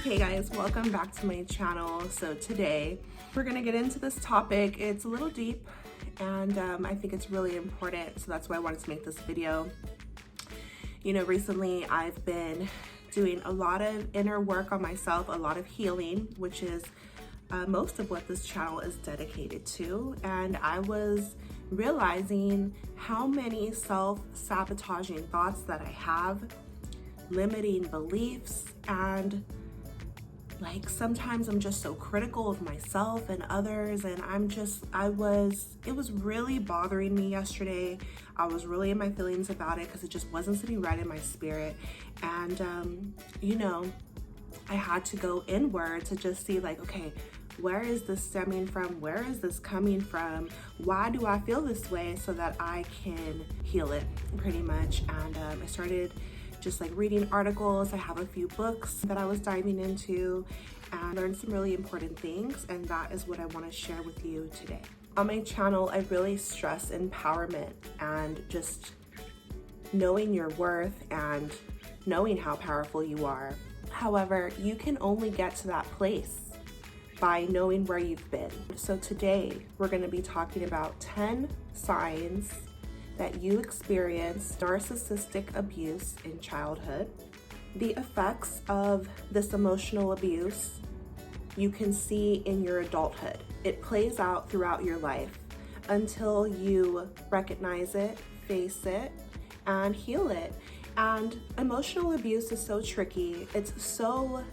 Hey guys, welcome back to my channel. So today we're gonna get into this topic. It's a little deep and I think it's really important, so that's why I wanted to make this video. You know, recently I've been doing a lot of inner work on myself, a lot of healing, which is most of what this channel is dedicated to, and I was realizing how many self-sabotaging thoughts that I have, limiting beliefs, and like sometimes I'm just so critical of myself and others, and it was really bothering me yesterday. I was really in my feelings about it because it just wasn't sitting right in my spirit. And you know, I had to go inward to just see like, okay, where is this stemming from? Where is this coming from? Why do I feel this way? So that I can heal it pretty much. And I started just like reading articles. I have a few books that I was diving into and learned some really important things, and that is what I want to share with you today. On my channel, I really stress empowerment and just knowing your worth and knowing how powerful you are. However, you can only get to that place by knowing where you've been. So today we're going to be talking about 10 signs that you experience narcissistic abuse in childhood. The effects of this emotional abuse you can see in your adulthood. It plays out throughout your life until you recognize it, face it, and heal it. And emotional abuse is so tricky. It's so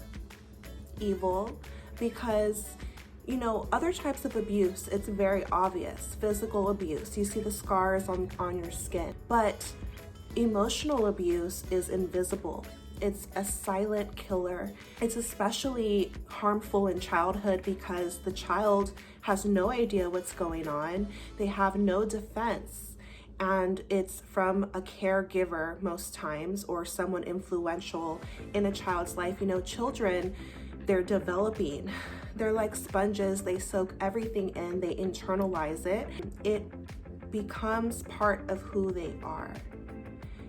evil because, you know, other types of abuse, it's very obvious. Physical abuse, you see the scars on your skin. But emotional abuse is invisible. It's a silent killer. It's especially harmful in childhood because the child has no idea what's going on. They have no defense. And it's from a caregiver most times, or someone influential in a child's life. You know, children, they're developing. They're like sponges. They soak everything in, they internalize it. It becomes part of who they are,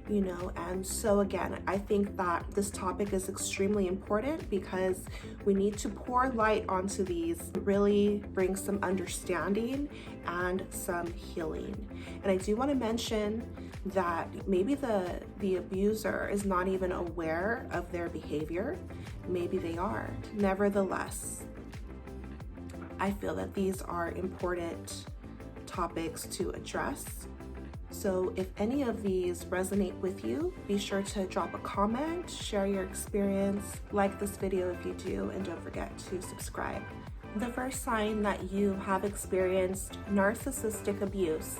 you know? And so again, I think that this topic is extremely important because we need to pour light onto these, really bring some understanding and some healing. And I do want to mention that maybe the abuser is not even aware of their behavior. Maybe they are. Nevertheless, I feel that these are important topics to address. So if any of these resonate with you, be sure to drop a comment, share your experience, like this video if you do, and don't forget to subscribe. The first sign that you have experienced narcissistic abuse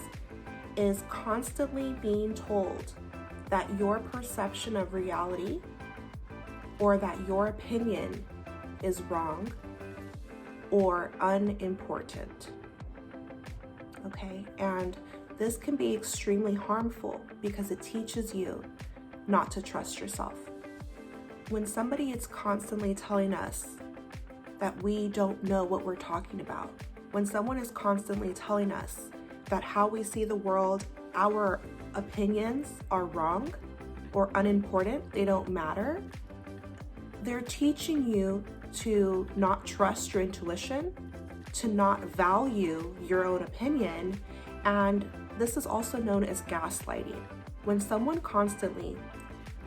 is constantly being told that your perception of reality or that your opinion is wrong or unimportant. Okay, and this can be extremely harmful because it teaches you not to trust yourself. When somebody is constantly telling us that we don't know what we're talking about, when someone is constantly telling us that how we see the world, our opinions are wrong or unimportant, they don't matter, they're teaching you to not trust your intuition, to not value your own opinion, and this is also known as gaslighting. When someone constantly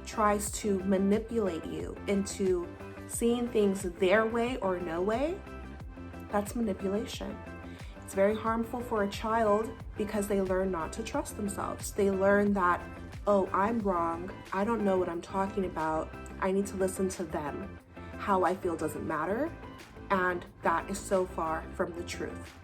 tries to manipulate you into seeing things their way or no way, that's manipulation. It's very harmful for a child because they learn not to trust themselves. They learn that, oh, I'm wrong, I don't know what I'm talking about, I need to listen to them. How I feel doesn't matter, and that is so far from the truth.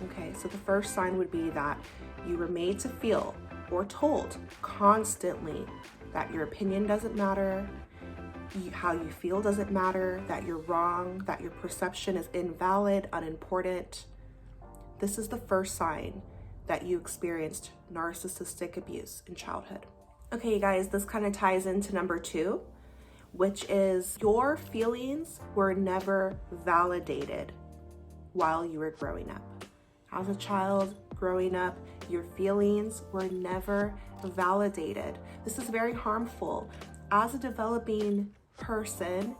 Okay, so the first sign would be that you were made to feel or told constantly that your opinion doesn't matter, how you feel doesn't matter, that you're wrong, that your perception is invalid, unimportant. This is the first sign that you experienced narcissistic abuse in childhood. Okay, guys, this kind of ties into number 2, which is your feelings were never validated while you were growing up. As a child growing up, your feelings were never validated. This is very harmful. As a developing person,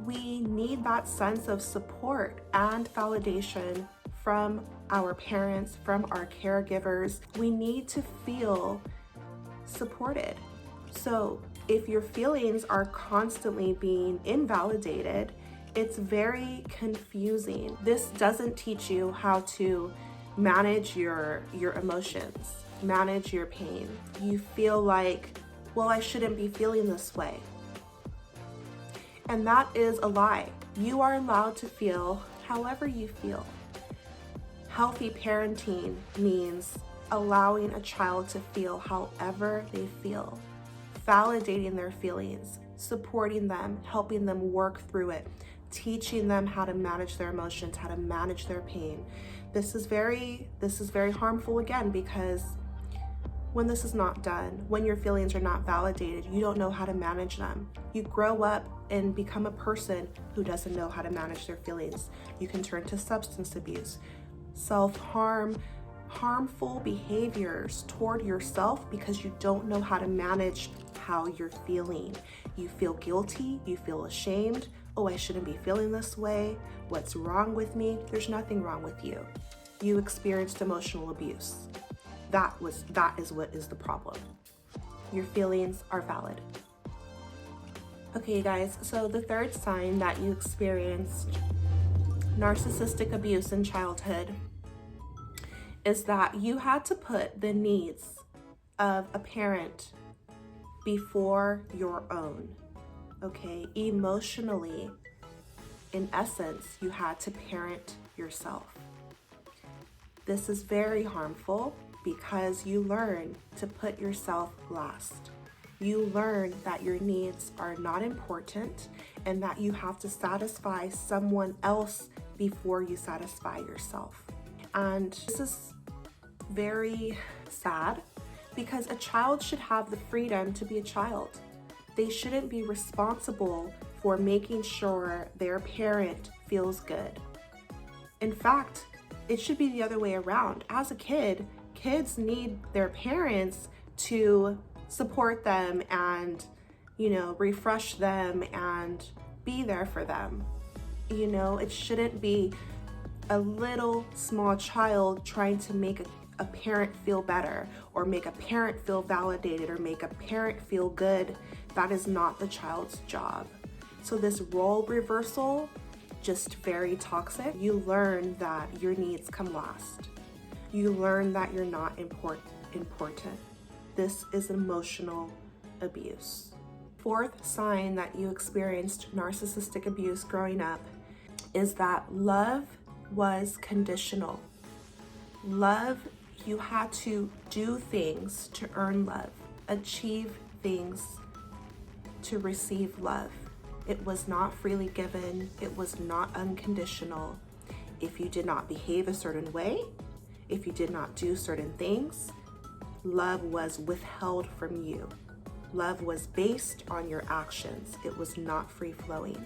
we need that sense of support and validation from our parents, from our caregivers. We need to feel supported. So if your feelings are constantly being invalidated, it's very confusing. This doesn't teach you how to manage your emotions, manage your pain. You feel like, well, I shouldn't be feeling this way. And that is a lie. You are allowed to feel however you feel. Healthy parenting means allowing a child to feel however they feel, validating their feelings, supporting them, helping them work through it, teaching them how to manage their emotions, how to manage their pain. This is very harmful again, because when this is not done, when your feelings are not validated, you don't know how to manage them. You grow up and become a person who doesn't know how to manage their feelings. You can turn to substance abuse, self-harm, harmful behaviors toward yourself because you don't know how to manage how you're feeling. You feel guilty, you feel ashamed. Oh, I shouldn't be feeling this way. What's wrong with me? There's nothing wrong with you. You experienced emotional abuse. That is what is the problem. Your feelings are valid. Okay, guys, so the third sign that you experienced narcissistic abuse in childhood is that you had to put the needs of a parent before your own. Okay, emotionally, in essence, you had to parent yourself. This is very harmful because you learn to put yourself last. You learn that your needs are not important and that you have to satisfy someone else before you satisfy yourself. And this is very sad because a child should have the freedom to be a child. They shouldn't be responsible for making sure their parent feels good. In fact, it should be the other way around. As a kid, kids need their parents to support them and, refresh them and be there for them. It shouldn't be a little small child trying to make a parent feel better or make a parent feel validated or make a parent feel good. That is not the child's job. So this role reversal, just very toxic. You learn that your needs come last. You learn that you're not important. This is emotional abuse. Fourth sign that you experienced narcissistic abuse growing up is that love was conditional. Love, you had to do things to earn love, achieve things to receive love. It was not freely given. It was not unconditional. If you did not behave a certain way, if you did not do certain things, love was withheld from you. Love was based on your actions. It was not free-flowing.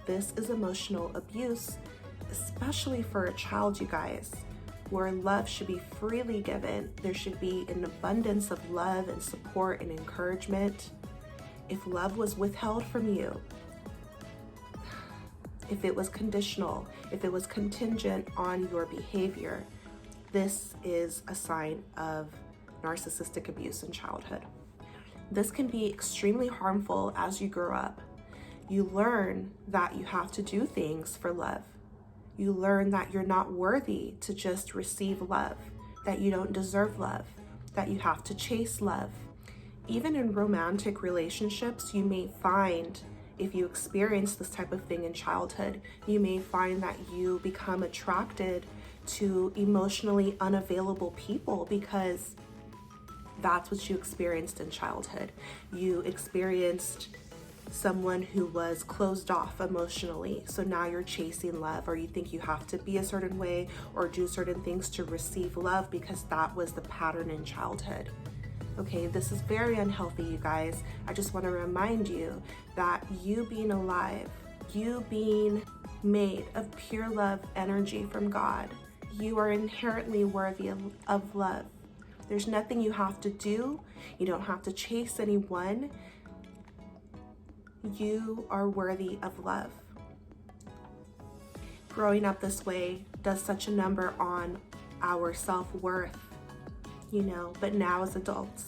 This is emotional abuse, especially for a child, you guys, where love should be freely given. There should be an abundance of love and support and encouragement. If love was withheld from you, if it was conditional, if it was contingent on your behavior, this is a sign of narcissistic abuse in childhood. This can be extremely harmful as you grow up. You learn that you have to do things for love. You learn that you're not worthy to just receive love, that you don't deserve love, that you have to chase love. Even in romantic relationships, you may find, if you experience this type of thing in childhood, you may find that you become attracted to emotionally unavailable people because that's what you experienced in childhood. You experienced someone who was closed off emotionally, so now you're chasing love, or you think you have to be a certain way or do certain things to receive love because that was the pattern in childhood. Okay, this is very unhealthy, you guys. I just want to remind you that you being alive, you being made of pure love energy from God, you are inherently worthy of love. There's nothing you have to do. You don't have to chase anyone. You are worthy of love. Growing up this way does such a number on our self-worth, but now as adults,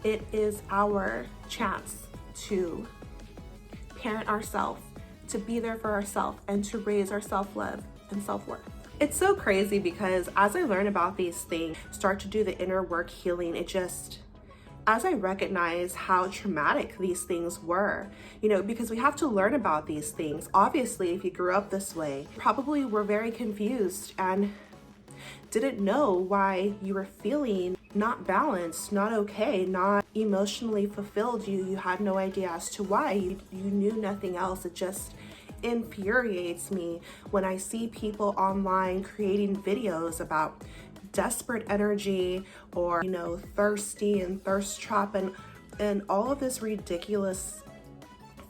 it is our chance to parent ourselves, to be there for ourselves, and to raise our self-love and self-worth. It's so crazy because as I learn about these things, start to do the inner work healing, as I recognize how traumatic these things were, because we have to learn about these things. Obviously, if you grew up this way, probably were very confused and didn't know why you were feeling not balanced, not okay, not emotionally fulfilled. You had no idea as to why. You knew nothing else. It just infuriates me when I see people online creating videos about desperate energy or thirsty and thirst trap and all of this ridiculous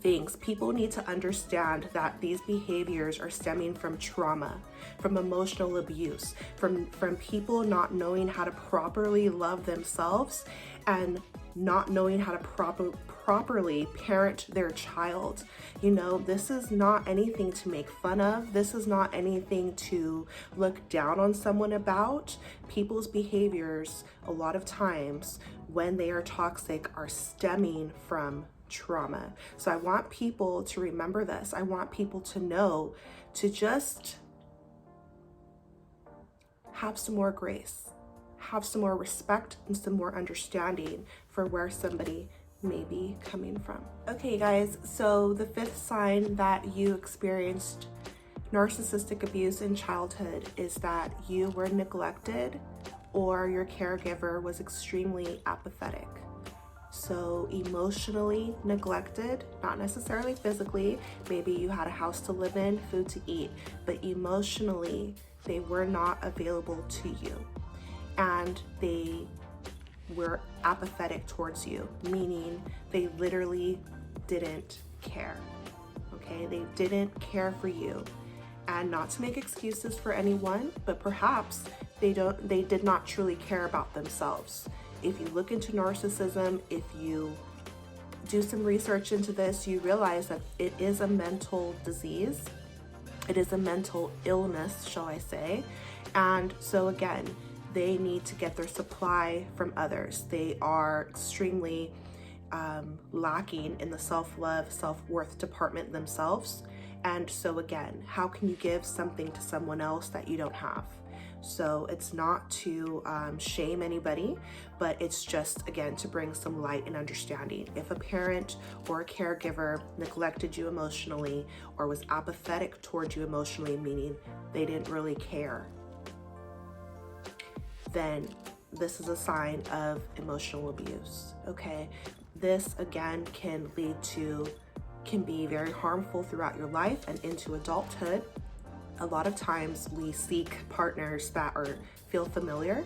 things. People need to understand that these behaviors are stemming from trauma, from emotional abuse, from people not knowing how to properly love themselves and not knowing how to properly parent their child. This is not anything to make fun of. This is not anything to look down on someone about. People's behaviors, a lot of times when they are toxic, are stemming from trauma. So I want people to remember this. I want people to know to just have some more grace, have some more respect and some more understanding for where somebody may be coming from. Okay guys, so the fifth sign that you experienced narcissistic abuse in childhood is that you were neglected or your caregiver was extremely apathetic. So emotionally neglected, not necessarily physically, maybe you had a house to live in, food to eat, but emotionally they were not available to you and they were apathetic towards you, meaning they literally didn't care. Okay, they didn't care for you. And not to make excuses for anyone, but perhaps they did not truly care about themselves. If you look into narcissism, if you do some research into this, you realize that it is a mental disease. It is a mental illness, shall I say. And so again, they need to get their supply from others. They are extremely lacking in the self-love, self-worth department themselves. And so again, how can you give something to someone else that you don't have? So it's not to shame anybody, but it's just, again, to bring some light and understanding. If a parent or a caregiver neglected you emotionally or was apathetic towards you emotionally, meaning they didn't really care, then this is a sign of emotional abuse, okay? This, again, can be very harmful throughout your life and into adulthood. A lot of times we seek partners that feel familiar.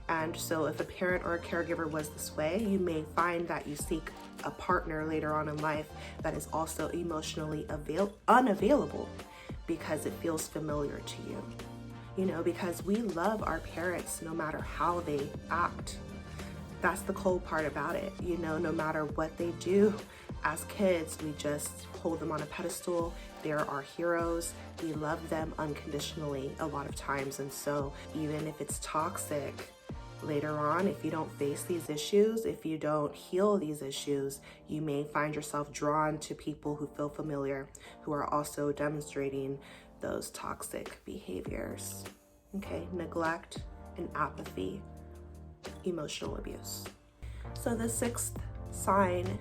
And so if a parent or a caregiver was this way, you may find that you seek a partner later on in life that is also emotionally unavailable because it feels familiar to you. Because we love our parents no matter how they act. That's the cool part about it. No matter what they do as kids, we just hold them on a pedestal. They're our heroes. We love them unconditionally a lot of times. And so even if it's toxic later on, if you don't face these issues, if you don't heal these issues, you may find yourself drawn to people who feel familiar, who are also demonstrating those toxic behaviors. Okay, neglect and apathy, emotional abuse. So the sixth sign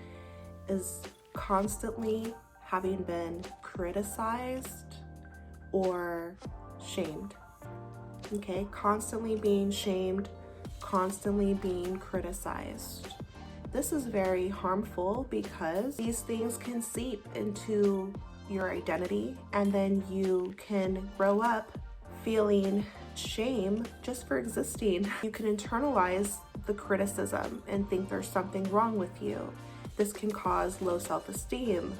is constantly having been criticized or shamed. Okay, constantly being shamed, constantly being criticized. This is very harmful because these things can seep into your identity, and then you can grow up feeling shame just for existing. You can internalize the criticism and think there's something wrong with you. This can cause low self-esteem,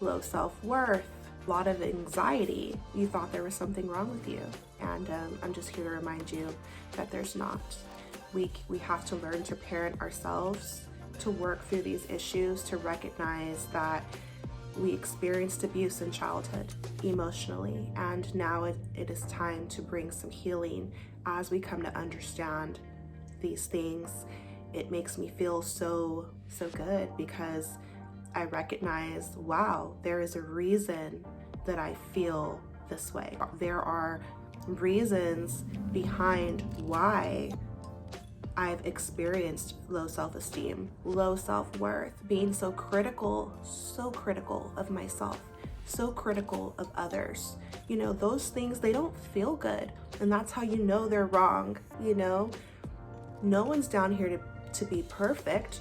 low self-worth, a lot of anxiety. You thought there was something wrong with you. And I'm just here to remind you that there's not. we have to learn to parent ourselves, to work through these issues, to recognize that we experienced abuse in childhood emotionally, and now it is time to bring some healing as we come to understand these things. It makes me feel so good because I recognize, wow, there is a reason that I feel this way. There are reasons behind why I've experienced low self-esteem, low self-worth, being so critical of myself, so critical of others. You know, those things, they don't feel good. And that's how you know they're wrong, you know? No one's down here to be perfect.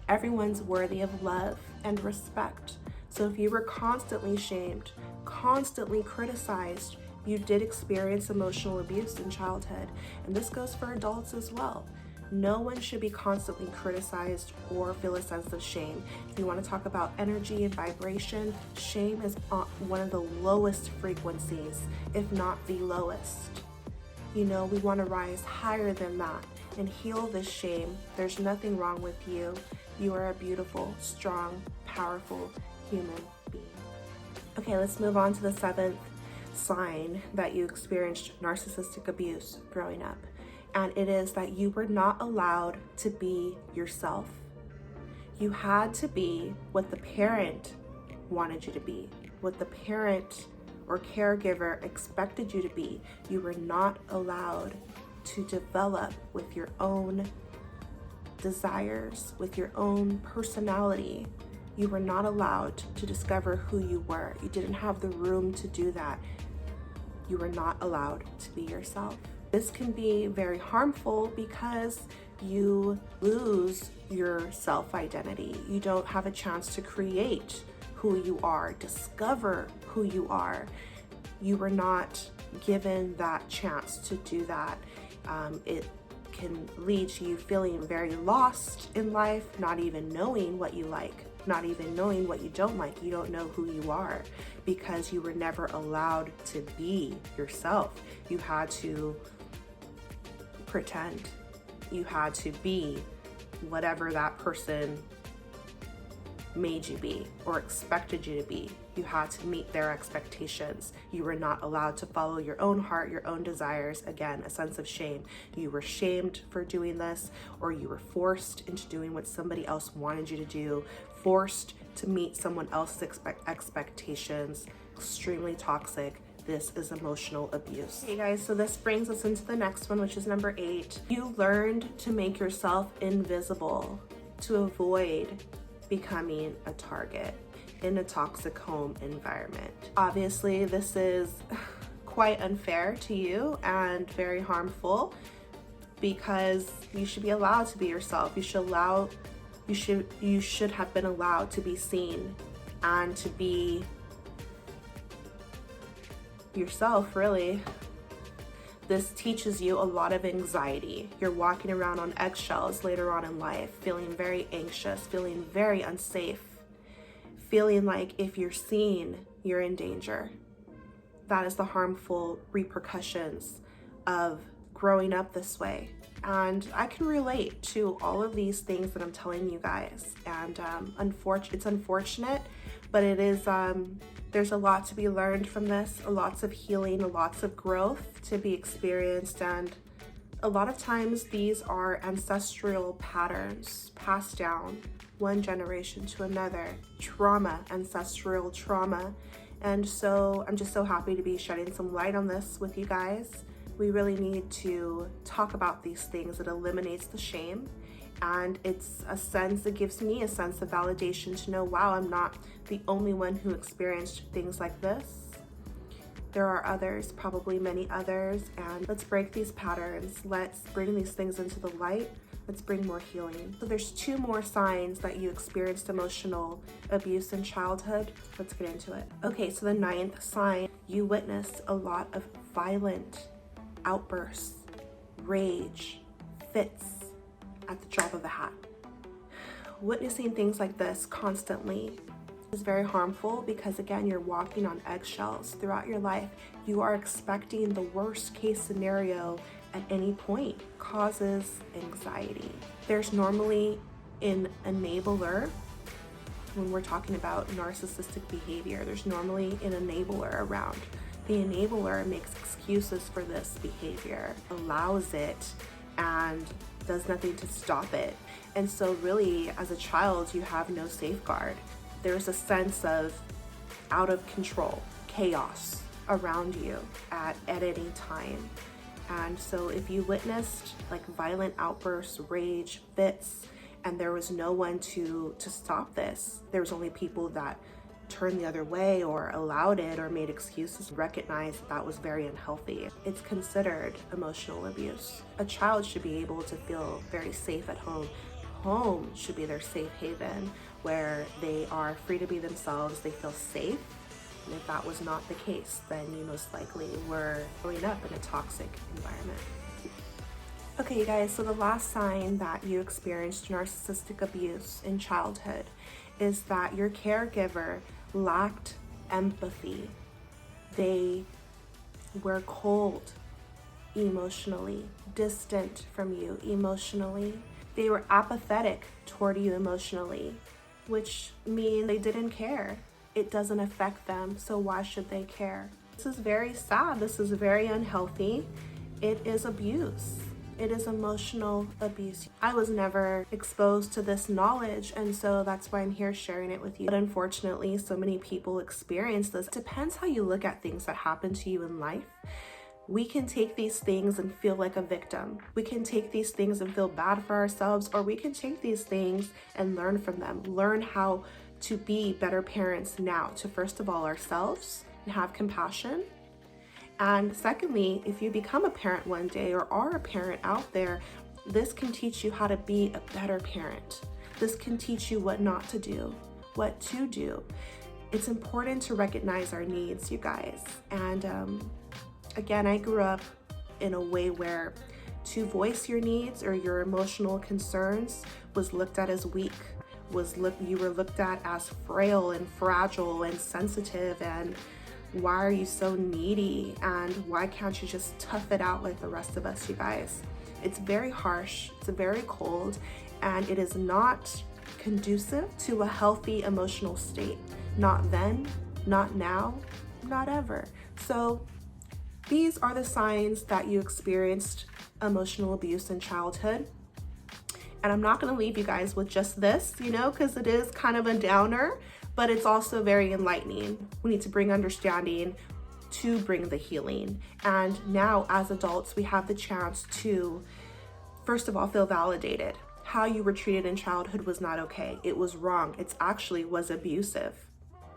Everyone's worthy of love and respect. So if you were constantly shamed, constantly criticized, you did experience emotional abuse in childhood. And this goes for adults as well. No one should be constantly criticized or feel a sense of shame. If you want to talk about energy and vibration, shame is one of the lowest frequencies, if not the lowest. You know, we want to rise higher than that and heal this shame. There's nothing wrong with you. You are a beautiful, strong, powerful human being. Okay, let's move on to the 7th sign that you experienced narcissistic abuse growing up. And it is that you were not allowed to be yourself. You had to be what the parent wanted you to be, what the parent or caregiver expected you to be. You were not allowed to develop with your own desires, with your own personality. You were not allowed to discover who you were. You didn't have the room to do that. You were not allowed to be yourself. This can be very harmful because you lose your self-identity. You don't have a chance to create who you are, discover who you are. You were not given that chance to do that. It can lead to you feeling very lost in life, not even knowing what you like, not even knowing what you don't like. You don't know who you are because you were never allowed to be yourself. You had to pretend. You had to be whatever that person made you be or expected you to be. You had to meet their expectations. You were not allowed to follow your own heart, your own desires. Again, a sense of shame. You were shamed for doing this, or you were forced into doing what somebody else wanted you to do, forced to meet someone else's expectations. Extremely toxic. This is emotional abuse. Okay guys, so this brings us into the next one, which is number 8. You learned to make yourself invisible to avoid becoming a target in a toxic home environment. Obviously, this is quite unfair to you and very harmful because you should be allowed to be yourself. You should have been allowed to be seen and to be yourself, really. This teaches you a lot of anxiety. You're walking around on eggshells later on in life, feeling very anxious, feeling very unsafe, feeling like if you're seen, you're in danger. That is the harmful repercussions of growing up this way. And I can relate to all of these things that I'm telling you guys. And it's unfortunate, but it is, there's a lot to be learned from this, lots of healing, lots of growth to be experienced. And a lot of times these are ancestral patterns passed down one generation to another, trauma, ancestral trauma. And so I'm just so happy to be shedding some light on this with you guys. We really need to talk about these things. It eliminates the shame, and it gives me a sense of validation to know, wow, I'm not the only one who experienced things like this. There are others, probably many others, and let's break these patterns. Let's bring these things into the light. Let's bring more healing. So there's 2 more signs that you experienced emotional abuse in childhood. Let's get into it. Okay, so the 9th sign, you witnessed a lot of violent outbursts, rage, fits at the drop of a hat. Witnessing things like this constantly is very harmful because, again, you're walking on eggshells throughout your life. You are expecting the worst case scenario at any point causes anxiety. There's normally an enabler. When we're talking about narcissistic behavior, there's normally an enabler around. The enabler makes excuses for this behavior, allows it, and does nothing to stop it. And so really, as a child, you have no safeguard. There's a sense of out of control, chaos around you at any time. And so if you witnessed like violent outbursts, rage, fits, and there was no one to stop this, there was only people that turned the other way or allowed it or made excuses, recognized that was very unhealthy. It's considered emotional abuse. A child should be able to feel very safe at home. Home should be their safe haven where they are free to be themselves, they feel safe. And if that was not the case, then you most likely were growing up in a toxic environment. Okay, you guys, so the last sign that you experienced narcissistic abuse in childhood is that your caregiver lacked empathy. They were cold emotionally, distant from you emotionally. They were apathetic toward you emotionally, which means they didn't care. It doesn't affect them, so why should they care? This is very sad. This is very unhealthy. It is abuse. It is emotional abuse. I was never exposed to this knowledge, and so that's why I'm here sharing it with you. But unfortunately, so many people experience this. It depends how you look at things that happen to you in life. We can take these things and feel like a victim. We can take these things and feel bad for ourselves, or we can take these things and learn from them. Learn how to be better parents now, to first of all ourselves and have compassion. And secondly, if you become a parent one day or are a parent out there, this can teach you how to be a better parent. This can teach you what not to do, what to do. It's important to recognize our needs, you guys. And again, I grew up in a way where to voice your needs or your emotional concerns was looked at as weak, you were looked at as frail and fragile and sensitive, and why are you so needy, and why can't you just tough it out like the rest of us, you guys? It's very harsh, it's very cold, and it is not conducive to a healthy emotional state. Not then, not now, not ever. So these are the signs that you experienced emotional abuse in childhood. And I'm not gonna leave you guys with just this, because it is kind of a downer, but it's also very enlightening. We need to bring understanding to bring the healing. And now as adults, we have the chance to, first of all, feel validated. How you were treated in childhood was not okay. It was wrong. It actually was abusive.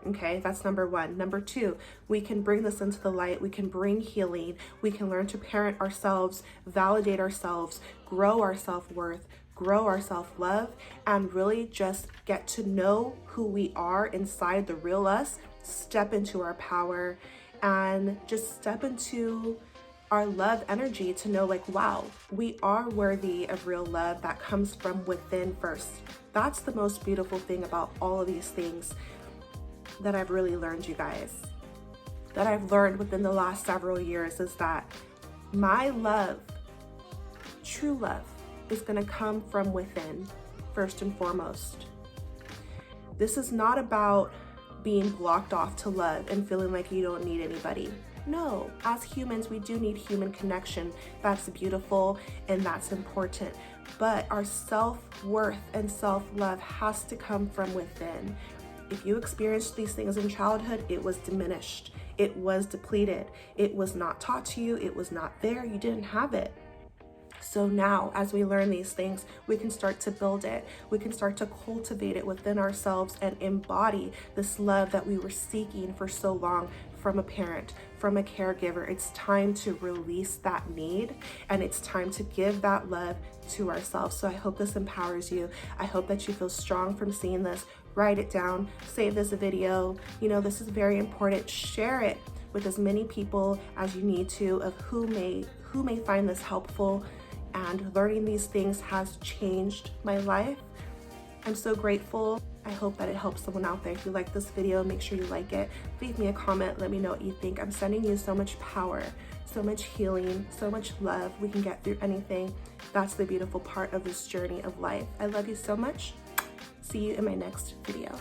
Okay, that's number one. Number two, we can bring this into the light. We can bring healing. We can learn to parent ourselves, validate ourselves, grow our self-worth, grow our self-love, and really just get to know who we are inside the real us, step into our power, and just step into our love energy to know like, wow, we are worthy of real love that comes from within first. That's the most beautiful thing about all of these things that I've really learned, you guys, that I've learned within the last several years, is that my love, true love, is going to come from within first and foremost. This is not about being blocked off to love and feeling like you don't need anybody. No, as humans, we do need human connection. That's beautiful and that's important. But our self-worth and self-love has to come from within. If you experienced these things in childhood, it was diminished. It was depleted. It was not taught to you. It was not there. You didn't have it. So now, as we learn these things, we can start to build it. We can start to cultivate it within ourselves and embody this love that we were seeking for so long from a parent, from a caregiver. It's time to release that need, and it's time to give that love to ourselves. So I hope this empowers you. I hope that you feel strong from seeing this. Write it down, save this video. This is very important. Share it with as many people as you need to, of who may find this helpful. And learning these things has changed my life. I'm so grateful. I hope that it helps someone out there. If you like this video, make sure you like it. Leave me a comment. Let me know what you think. I'm sending you so much power, so much healing, so much love. We can get through anything. That's the beautiful part of this journey of life. I love you so much. See you in my next video.